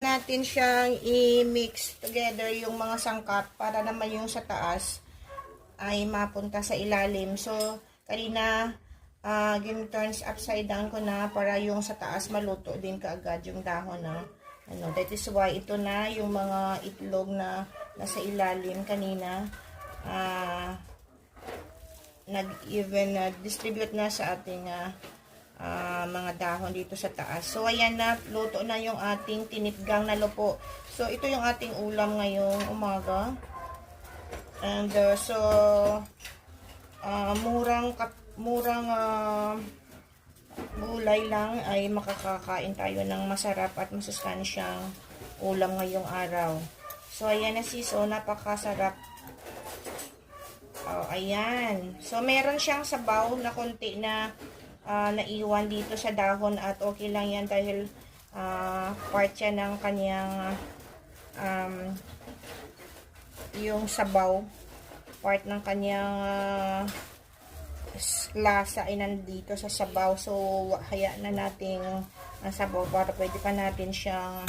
Natin siyang i-mix together yung mga sangkap para naman yung sa taas ay mapunta sa ilalim. So, kanina turns upside down ko na para yung sa taas maluto din kaagad yung dahon na that is why ito na yung mga itlog na nasa ilalim kanina nag-even distribute na sa ating mga dahon dito sa taas. So, ayan na, luto na yung ating tinipgang na lupo. So, ito yung ating ulam ngayong umaga. And, murang gulay lang ay makakakain tayo ng masarap at masustansyang ulam ngayong araw. So, ayan na sis. So, napakasarap. Oh, ayan. So, meron siyang sabaw na konti na naiwan dito sa dahon at okay lang yan dahil part siya ng kanyang yung sabaw, part ng kanyang lasa ay nandito sa sabaw. So hayaan na nating sabaw para pwede pa natin siyang